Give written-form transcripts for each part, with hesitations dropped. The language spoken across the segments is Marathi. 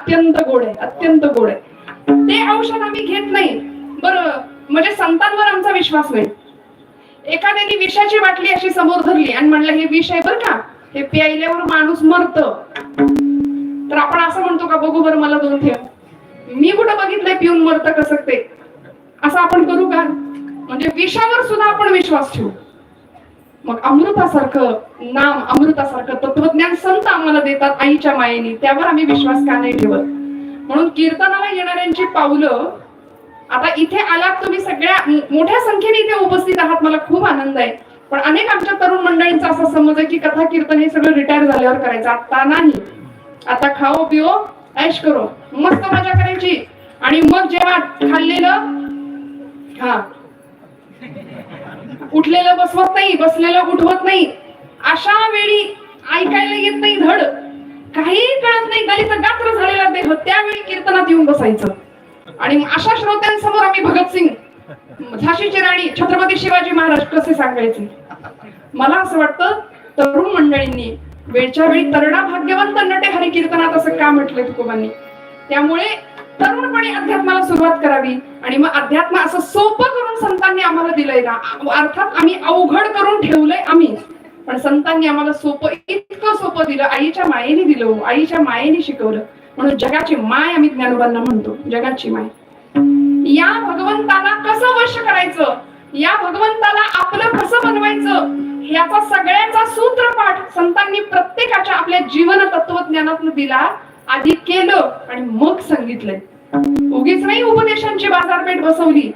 अत्यंत गोड आहे, अत्यंत गोड आहे. ते औषध आम्ही घेत नाही. बरं, म्हणजे संतांवर आमचा विश्वास नाही. एखाद्याने विषाची बाटली अशी समोर धरली आणि म्हणलं हे विष आहे बरं का, हे प्यायल्यावर माणूस मरतं, तर आपण असं म्हणतो का बघू बरं मला 2 ठेव, मी कुठं बघितलंय पिऊन मरतं कसं ते, असं आपण करू का? म्हणजे विषावर सुद्धा आपण विश्वास ठेवू. मग अमृतासारखं नाम, अमृतासारखं तत्वज्ञान संत आम्हाला देतात आईच्या मायेने, त्यावर आम्ही विश्वास का नाही ठेवत? म्हणून कीर्तनाला येणाऱ्यांची पावलं, आता इथे आलात तुम्ही सगळ्या मोठ्या संख्येने इथे उपस्थित आहात, मला खूप आनंद आहे. पण अनेक आमच्या तरुण मंडळींचा असा समज आहे की कथा कीर्तन हे सगळं रिटायर झाल्यावर करायचं. आता नाही, आता खाओ पिओ ऐश करो, मस्त मजा करायची. आणि मग जेव्हा खाल्लेलं, हा उठलेलं बसवत नाही, बसलेलं उठवत नाही, अशा वेळी ऐकायला येत नाही धड, काही कळत नाही, गलित गात्र झालेला देह, त्यावेळी कीर्तनात येऊन बसायचं. आणि अशा श्रोत्यांसमोर आम्ही भगतसिंग, झाशीची राणी, छत्रपती शिवाजी महाराज कसे सांगायचे? मला असं वाटतं तरुण मंडळींनी वेळच्या वेळी तरडा भाग्यवंत नटे हरी कीर्तनात असं का म्हटलंय तुकोबांनी? त्यामुळे तरुणपणी अध्यात्माला सुरुवात करावी. आणि मग अध्यात्म असं सोपं करून संतांनी आम्हाला दिलंय ना, अर्थात आम्ही अवघड करून ठेवलंय आम्ही, पण संतांनी आम्हाला सोपं, इतकं सोपं दिलं, आईच्या मायेने दिलं, आईच्या मायेने शिकवलं. म्हणून जगाची माय आम्ही ज्ञानोबांना म्हणतो, जगाची माय. या भगवंताला कसं वश करायचं, या भगवंताला आपलं कसं बनवायचं, याचा सगळ्यांचा सूत्रपाठ संतांनी प्रत्येकाच्या आपल्या जीवन तत्वज्ञानातून दिला. आधी केलं आणि मग सांगितलंय. उगीच नाही उपदेशांची बाजारपेठ बसवली,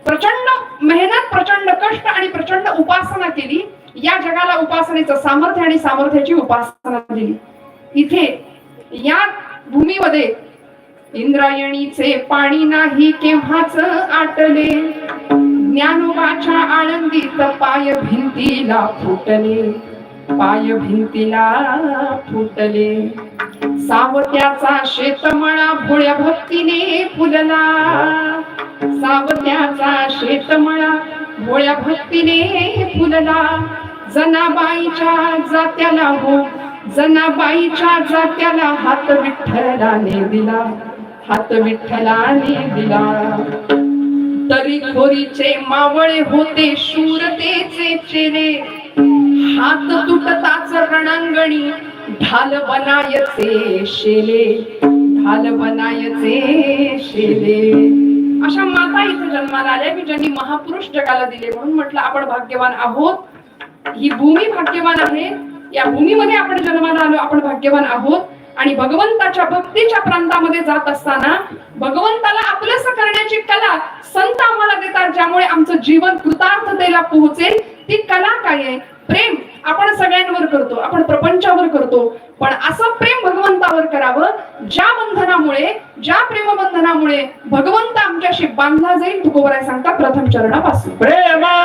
प्रचंड मेहनत, प्रचंड कष्ट आणि प्रचंड उपासना केली. या जगाला उपासनेचं सामर्थ्य आणि सामर्थ्याची उपासना दिली. इथे या भूमीमध्ये इंद्रायणीचे पाणी नाही केव्हाच आटले, ज्ञानोबाच्या आळंदीत पाय भिंतीला फुटले, पाय भिंतीला फुटले. सावत्याचा शेतमळा भोळ्या भक्तीने फुलला, सावत्याचा शेतमळा भोळ्या भक्तीने फुलला. जनाबाईच्या जात्याला हो, जनाबाईच्या जात्याला हात विठ्ठलाने दिला, हात विठ्ठलाने दिला. तरी खोरीचे मावळे होते शूरतेचे चेले, हात तुटताच रणांगणी ढाल बनायचे शेले, ढाल बनायचे शेले. अशा माता इथे जन्माला आल्या की ज्यांनी महापुरुष जगाला दिले. म्हणून म्हटलं आपण भाग्यवान आहोत, ही भूमी भाग्यवान आहे, या भूमीमध्ये आपण जन्माला आलो, आपण भाग्यवान आहोत. आणि भगवंताच्या भक्तीच्या प्रांतामध्ये जात असताना भगवंताला आपलंसं करण्याची कला संत आम्हाला देतात, ज्यामुळे आमचं जीवन कृतार्थतेला पोहोचेल. ती कला काय आहे? प्रेम. आपण सगळ्यांवर करतो, आपण प्रपंचावर करतो, पण असं प्रेम भगवंतावर करावं ज्या बंधनामुळे, ज्या प्रेमबंधनामुळे भगवंत आमच्याशी बांधला जाईल. तुकोबराय सांगता प्रथम चरणापासून प्रेमा